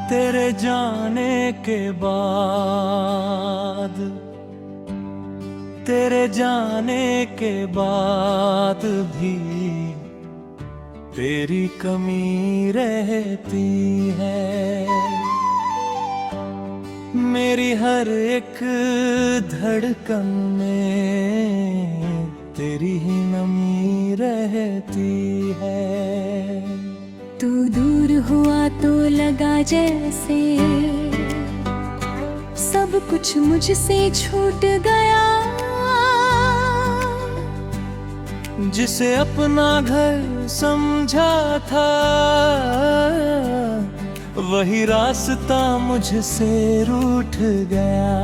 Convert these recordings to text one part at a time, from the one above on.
तेरे जाने के बाद, तेरे जाने के बाद भी तेरी कमी रहती है। मेरी हर एक धड़कन में तेरी ही नमी रहती है। तू दूर हुआ तो लगा जैसे सब कुछ मुझसे छूट गया। जिसे अपना घर समझा था वही रास्ता मुझसे रूठ गया।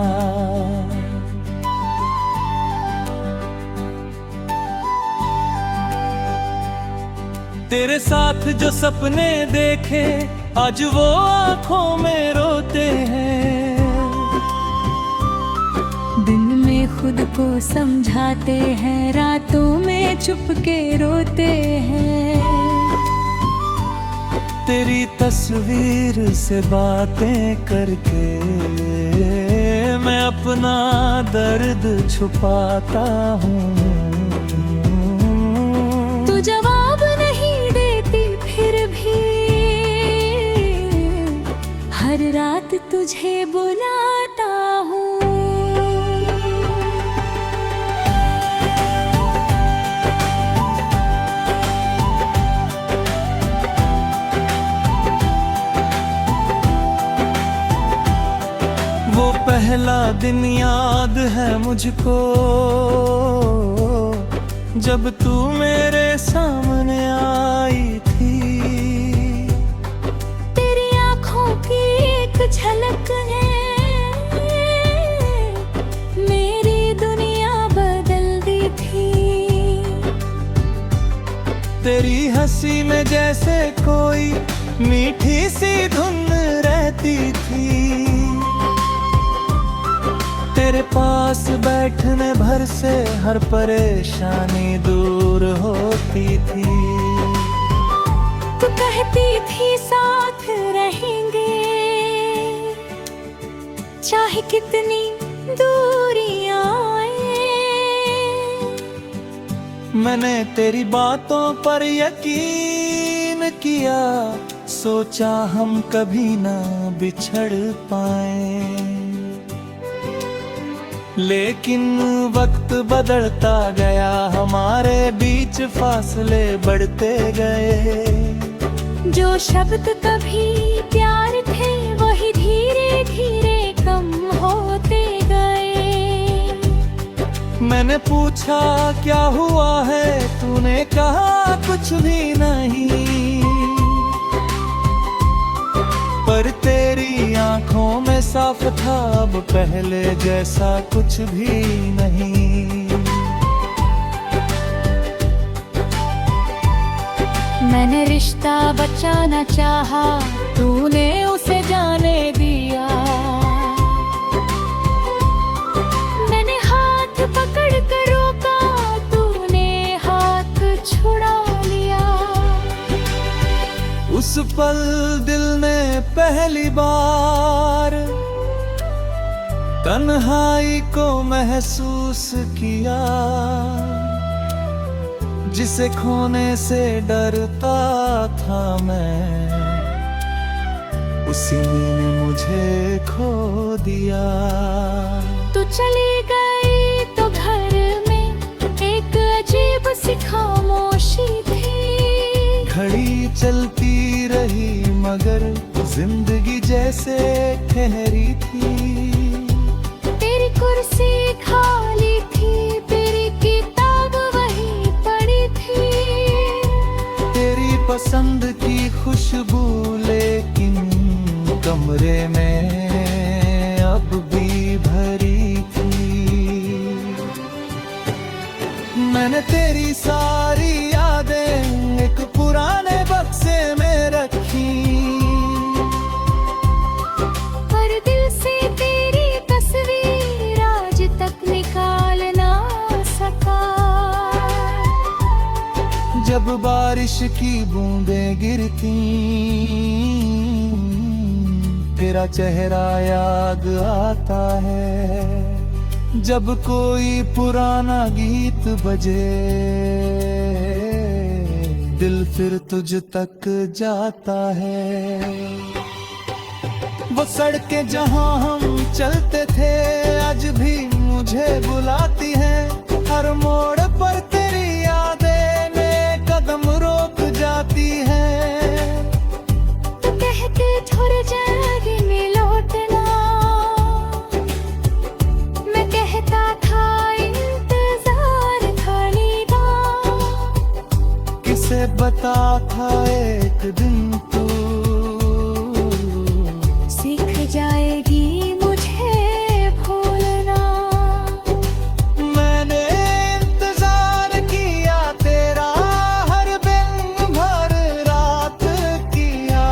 तेरे साथ जो सपने देखे आज वो आंखों में रोते हैं। दिन में खुद को समझाते हैं, रातों में चुप के रोते हैं। तेरी तस्वीर से बातें करके मैं अपना दर्द छुपाता हूँ। तू जवाब नहीं देती फिर भी हर रात तुझे बुलाता हूँ। वो पहला दिन याद है मुझको जब तू मेरे सामने आई थी। तेरी आँखों की एक झलक ने मेरी दुनिया बदल दी थी। तेरी हंसी में जैसे कोई मीठी सी धुन रहती थी। तेरे पास बैठने भर से हर परेशानी दूर होती थी। तू कहती थी साथ रहेंगे चाहे कितनी दूरियां आए। मैंने तेरी बातों पर यकीन किया, सोचा हम कभी ना बिछड़ पाए। लेकिन वक्त बदलता गया, हमारे बीच फासले बढ़ते गए। जो शब्द कभी प्यार थे वही धीरे धीरे कम होते गए। मैंने पूछा क्या हुआ है, तूने कहा कुछ भी नहीं। पर तेरी आंखों में साफ था अब पहले जैसा कुछ भी नहीं। मैंने रिश्ता बचाना चाहा, तूने उसे जाने दिया। मैंने हाथ पकड़ कर रोका, तूने हाथ छुड़ा लिया। उस पल दिल ने पहली बार तन्हाई को महसूस किया। जिसे खोने से डरता था मैं, उसी ने मुझे खो दिया। तू चली गई तो घर में एक अजीब सी खामोशी थी। घड़ी चलती रही मगर जिंदगी जैसे ठहरी थी। तेरी कुर्सी खाली थी, तेरी किताब वही पड़ी थी। तेरी पसंद की खुशबू लेकिन कमरे में अब भी भरी थी। मैंने तेरी सारी यादें एक पुराने बक्से में रखी। पर दिल से तेरी तस्वीर आज तक निकाल ना सका। जब बारिश की बूंदें गिरती तेरा चेहरा याद आता है। जब कोई पुराना गीत बजे, दिल फिर तुझ तक जाता है। वो सड़कें जहां हम चलते थे आज भी मुझे बुलाती हैं। हर मोड़ पर तेरी यादें में कदम रोक जाती हैं। तो कहते थोड़ी जिंदगी में लौटना, मैं कहता था इंतजार खाली था। किसे बता था एक दिन तू सीख जाएगी मुझे भूलना। मैंने इंतजार किया तेरा हर दिन भर रात किया,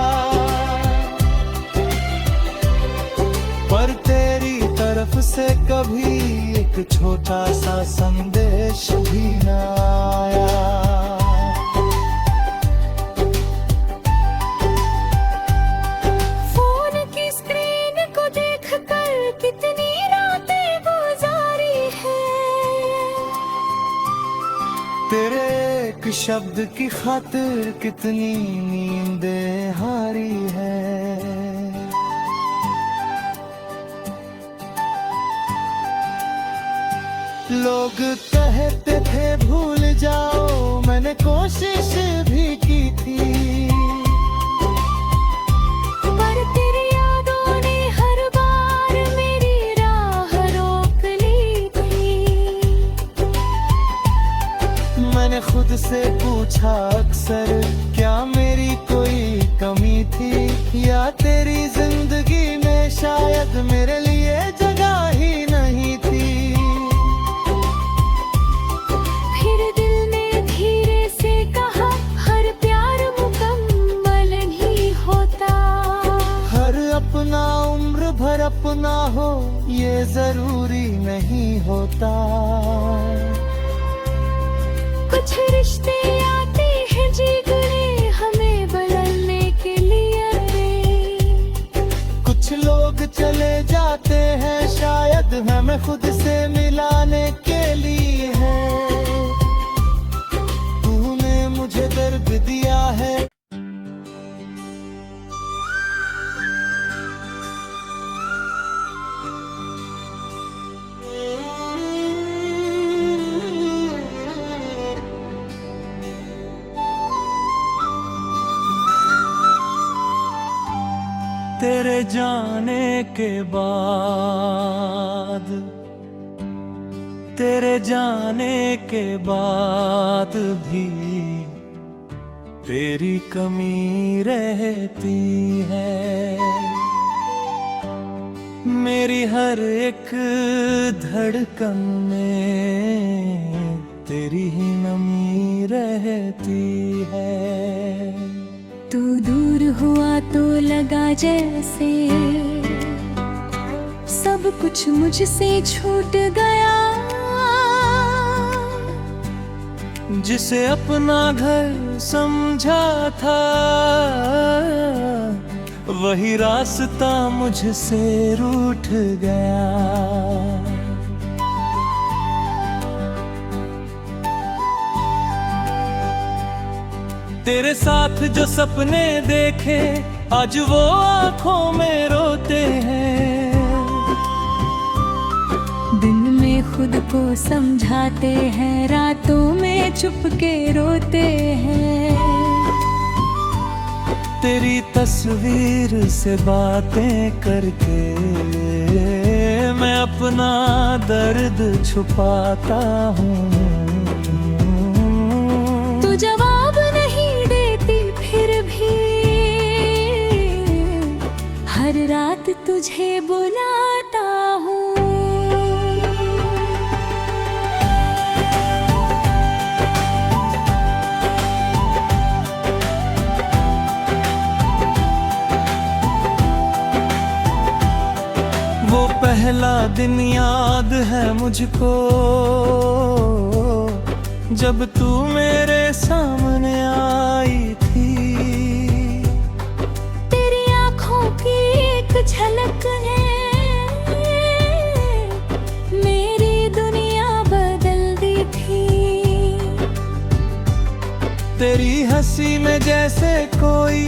पर तेरी तरफ से कभी एक छोटा सा संदेश भी न आया। तेरे एक शब्द की खातिर कितनी नींदें हारी है। लोग कहते थे भूल जाओ, मैंने कोशिश भी की थी, पर तेरी यादों ने हर बार मेरी राह रोक ली थी। मैंने खुद से पूछा अक्सर, क्या मेरी कोई कमी थी, या तेरी जिंदगी में शायद मेरे लिए जगह ही नहीं थी। फिर दिल ने धीरे से कहा, हर प्यार मुकम्मल नहीं होता। हर अपना उम्र भर अपना हो ये जरूरी नहीं होता। कुछ रिश्ते आते हैं जिगरे हमें बदलने के लिए, कुछ लोग चले जाते हैं शायद हमें खुद से मिलाने के लिए है। तूने मुझे दर्द दिया है। तेरे जाने के बाद, तेरे जाने के बाद भी तेरी कमी रहती है। मेरी हर एक धड़कन में तेरी ही नमी रहती है। तू दूर हुआ तो लगा जैसे सब कुछ मुझसे छूट गया। जिसे अपना घर समझा था वही रास्ता मुझसे रूठ गया। तेरे साथ जो सपने देखे आज वो आंखों में रोते हैं। दिन में खुद को समझाते हैं, रातों में चुप के रोते हैं। तेरी तस्वीर से बातें करके मैं अपना दर्द छुपाता हूँ। तू जवाब नहीं देती फिर भी हर रात तुझे बुलाता हूँ। वो पहला दिन याद है मुझको जब तू मेरे सामने आई थी। तेरी आंखों की एक उसी में जैसे कोई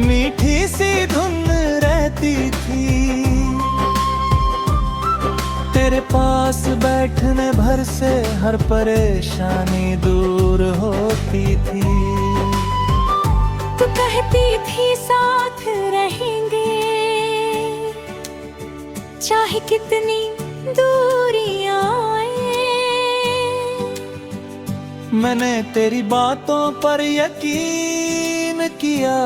मीठी सी धुन रहती थी। तेरे पास बैठने भर से हर परेशानी दूर होती थी। तू कहती थी साथ रहेंगे, चाहे कितनी दूरियां आए। मैंने तेरी बातों पर यकीन किया,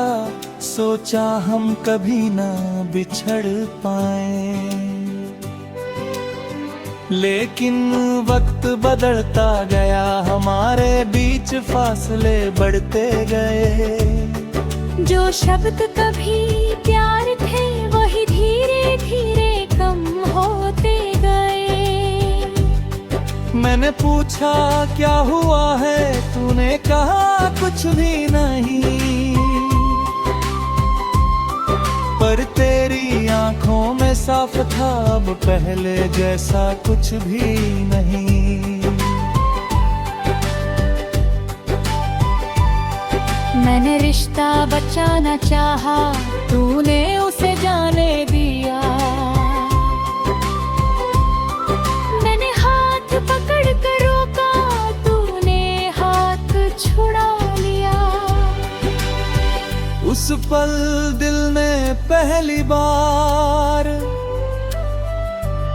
सोचा हम कभी ना बिछड़ पाए। लेकिन वक्त बदलता गया, हमारे बीच फासले बढ़ते गए। जो शब्द कभी प्यार थे वही धीरे धीरे कम होते गए। मैंने पूछा क्या हुआ है, तूने कहा कुछ भी नहीं। पर तेरी आंखों में साफ था अब पहले जैसा कुछ भी नहीं। मैंने रिश्ता बचाना चाहा, तूने उसे जाने दिया। मैंने हाथ पकड़ कर रोका, तूने हाथ छुड़ा लिया। उस पल दिल ने पहली बार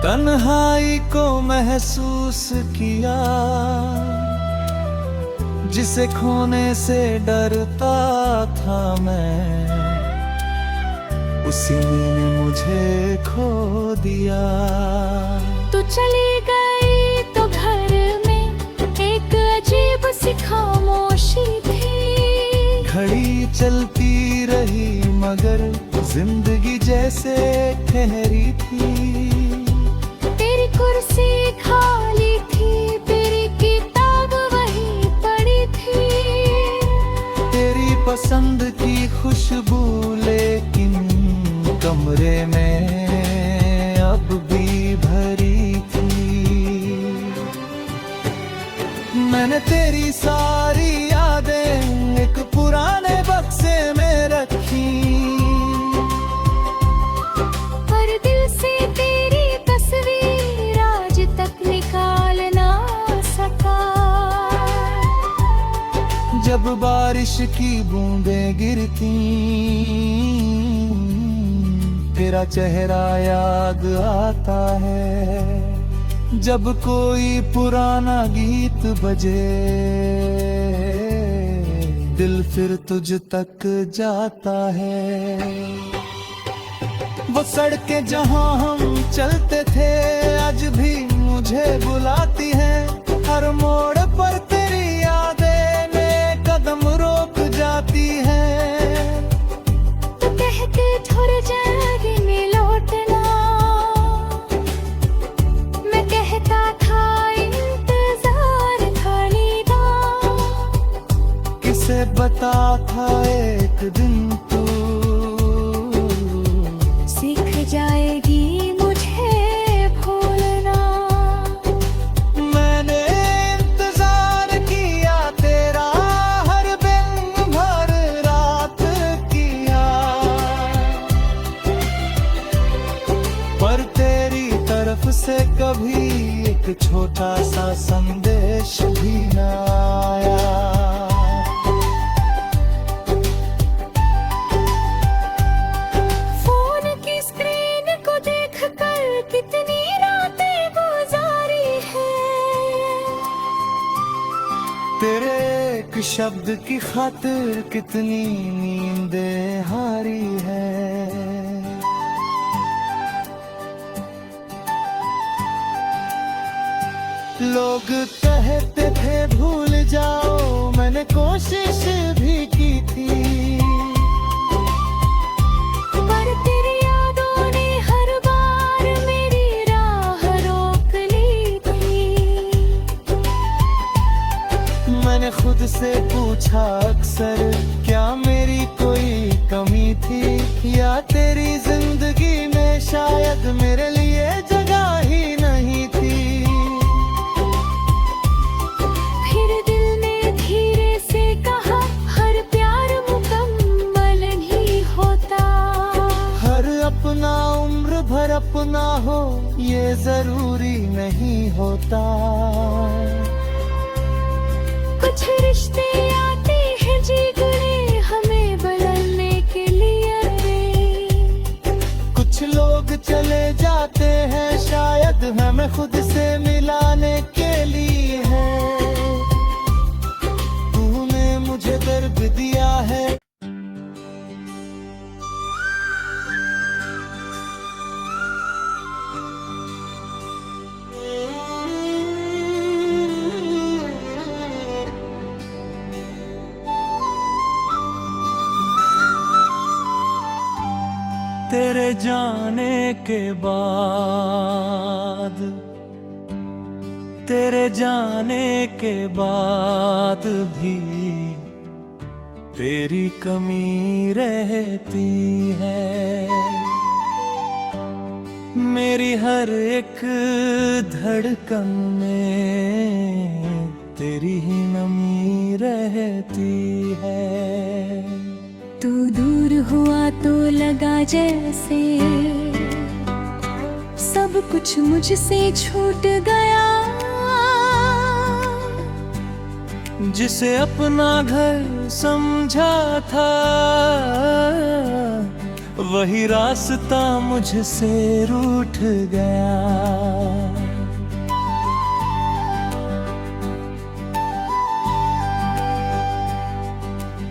तन्हाई को महसूस किया। जिसे खोने से डरता था मैं, उसी ने मुझे खो दिया। तू चली गई तो घर में एक अजीब सी खामोशी थी। घड़ी चलती रही मगर जिंदगी जैसे ठहरी थी। तेरी कुर्सी खाली थी, तेरी किताब वहीं पड़ी थी। तेरी पसंद की खुशबू लेकिन कमरे में अब भी भरी थी। मैंने तेरी सारी यादें एक पुराने बक्से में रखी। पर दिल से तेरी तस्वीर आज तक निकाल ना सका। जब बारिश की बूंदें गिरती, तेरा चेहरा याद आता है। जब कोई पुराना गीत बजे, दिल फिर तुझ तक जाता है। वो सड़कें जहां हम चलते थे आज भी मुझे बुलाती हैं। हर मोड़ पर तेरी यादें में कदम रोक जाती हैं। तो कहते ठुर जाएगी में लौटना, मैं कहता था इंतजार खाली था। किसे बता था एक दिन तू सीख जाएगी मुझे भूलना। मैंने इंतजार किया तेरा हर दिन भर रात किया। पर तेरी तरफ से कभी एक छोटा सा संदेश भी न आया। फोन की स्क्रीन को देखकर कितनी रातें गुजारी है। तेरे एक शब्द की खातिर कितनी नींदें हारी है। लोग कहते थे भूल जाओ, मैंने कोशिश भी की थी। पर तेरी यादों ने हर बार मेरी राह रोक ली थी। मैंने खुद से पूछा अक्सर क्या मेरी कोई कमी थी, या तेरी जिंदगी में शायद मेरे लिए जगह ही नहीं थी। फिर दिल ने धीरे से कहा हर प्यार अपना हो ये जरूरी नहीं होता। कुछ रिश्ते आते हैं जिगरे हमें बदलने के लिए, कुछ लोग चले जाते हैं शायद हमें खुद से मिलाने के लिए है। तूने मुझे दर्द दिया है। तेरे जाने के बाद, तेरे जाने के बाद भी तेरी कमी रहती है। मेरी हर एक धड़कन में तेरी ही नमी रहती है। तू दूर हुआ तो लगा जैसे सब कुछ मुझसे छूट गया। जिसे अपना घर समझा था वही रास्ता मुझसे रूठ गया।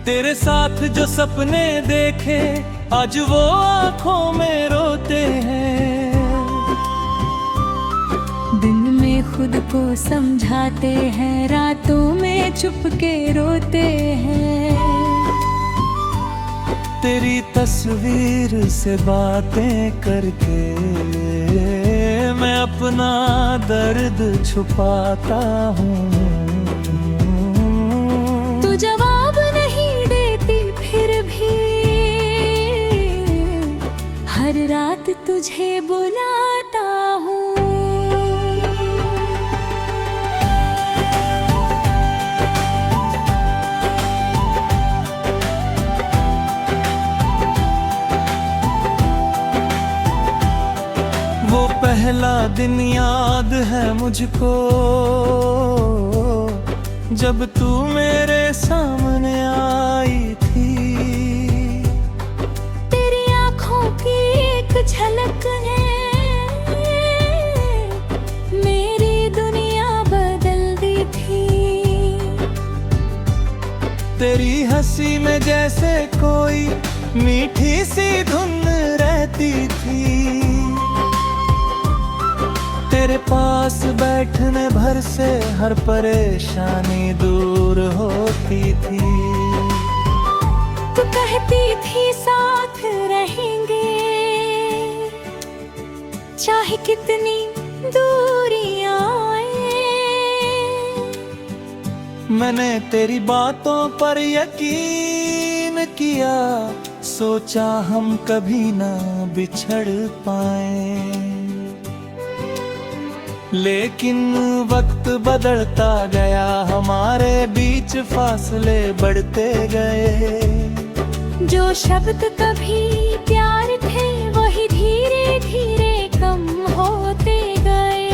तेरे साथ जो सपने देखे आज वो आंखों में रोते हैं। दिन में खुद को समझाते हैं, रातों में चुप के रोते हैं। तेरी तस्वीर से बातें करके मैं अपना दर्द छुपाता हूँ। तू जवाब नहीं देती फिर भी हर रात तुझे बुलाता हूँ। वो पहला दिन याद है मुझको जब तू मेरे सामने आई थी। तेरी आँखों की एक झलक है मेरी दुनिया बदल दी थी। तेरी हंसी में जैसे कोई मीठी सी धुन रहती थी। तेरे पास बैठने भर से हर परेशानी दूर होती थी। तू कहती थी साथ रहेंगे चाहे कितनी दूरियां आए। मैंने तेरी बातों पर यकीन किया, सोचा हम कभी ना बिछड़ पाए। लेकिन वक्त बदलता गया, हमारे बीच फासले बढ़ते गए। जो शब्द कभी प्यार थे वही धीरे धीरे कम होते गए।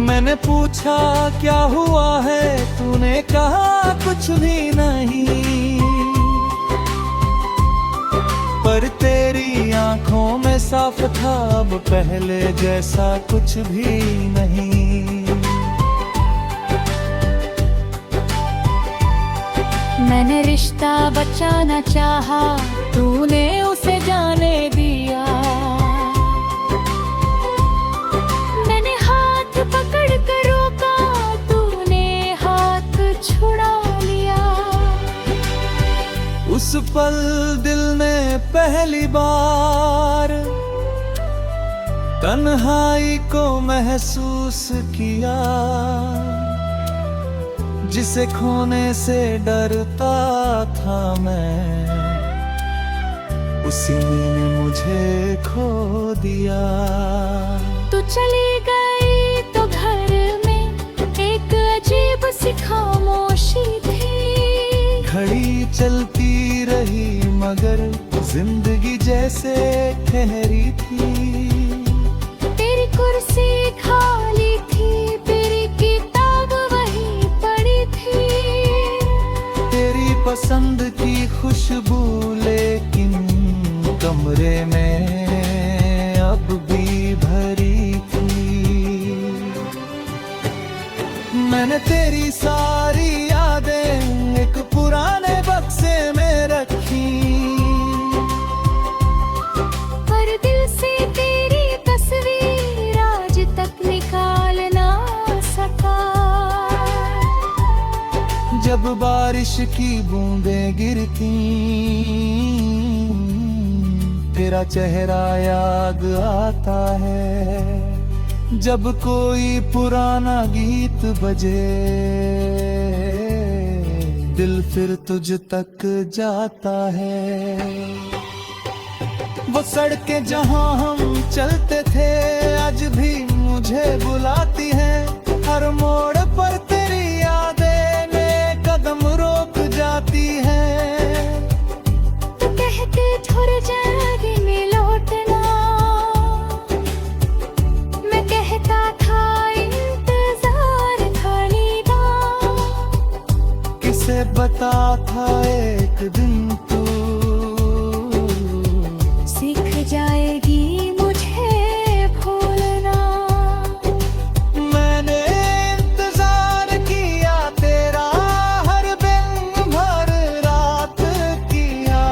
मैंने पूछा क्या हुआ है, तूने कहा कुछ भी नहीं। पर तेरी आंखों में साफ था अब पहले जैसा कुछ भी नहीं। मैंने रिश्ता बचाना चाहा, तूने उसे जाने दिया। मैंने हाथ पकड़ कर रोका, तूने हाथ छुड़ा लिया। उस पल दिल ने पहली बार तन्हाई को महसूस किया। जिसे खोने से डरता था मैं, उसी ने मुझे खो दिया। तू चली गई तो घर में एक अजीब सी खामोशी थी। घड़ी चलती रही मगर जिंदगी जैसे ठहरी थी, तेरी कुर्सी खाली थी, तेरी किताब वहीं पड़ी थी। तेरी पसंद की खुशबू लेकिन कमरे में अब भी भरी थी। मैंने तेरी सारी यादें एक पुराने बक्से में रखी, पर दिल से तेरी तस्वीर आज तक निकाल ना सका। जब बारिश की बूंदें गिरती, तेरा चेहरा याद आता है। जब कोई पुराना गीत बजे, दिल फिर तुझ तक जाता है। वो सड़कें जहां हम चलते थे आज भी मुझे बुलाती हैं। हर मोड़ पर तेरी यादें नए कदम रोक जाती हैं। तो कहते ठुर जाएगी में लौटना, मैं कहता था इंतजार खाली था। किसे बता था एक दिन तू सीख जाएगी मुझे भूलना। मैंने इंतजार किया तेरा हर दिन भर रात किया,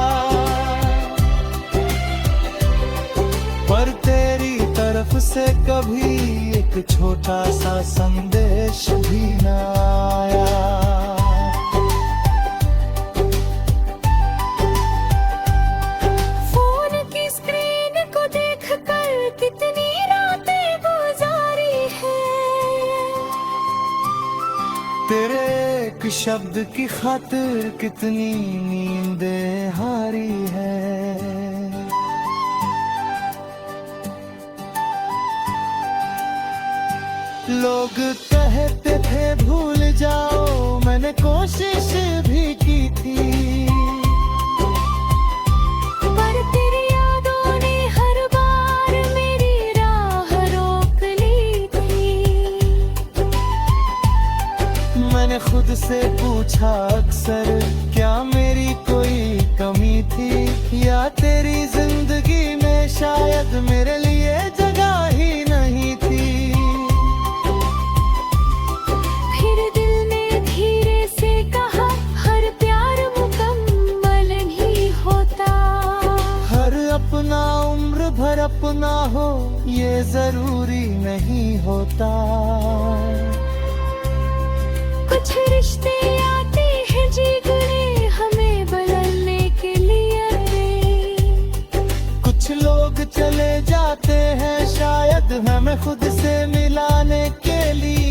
पर तेरी तरफ से कभी एक छोटा सा संदेश भी न आया। फोन की स्क्रीन को देखकर कितनी रातें गुजारी है। तेरे एक शब्द की खातिर कितनी नींदें हारी है। लोग कहते थे भूल जाओ, मैंने कोशिश भी की थी, पर तेरी यादों ने हर बार मेरी राह रोक ली थी। मैंने खुद से पूछा अक्सर क्या मेरी कोई कमी थी, या तेरी जिंदगी में शायद मेरे लिए जगह ही नहीं थी। फिर दिल ने धीरे से कहा हर प्यार मुकम्मल नहीं होता। हर अपना उम्र भर अपना हो ये जरूरी नहीं होता। कुछ रिश्ते आते हैं जिगरे हमें बदलने के लिए, कुछ लोग चले जाते हैं शायद हमें खुद से मिलाने के लिए।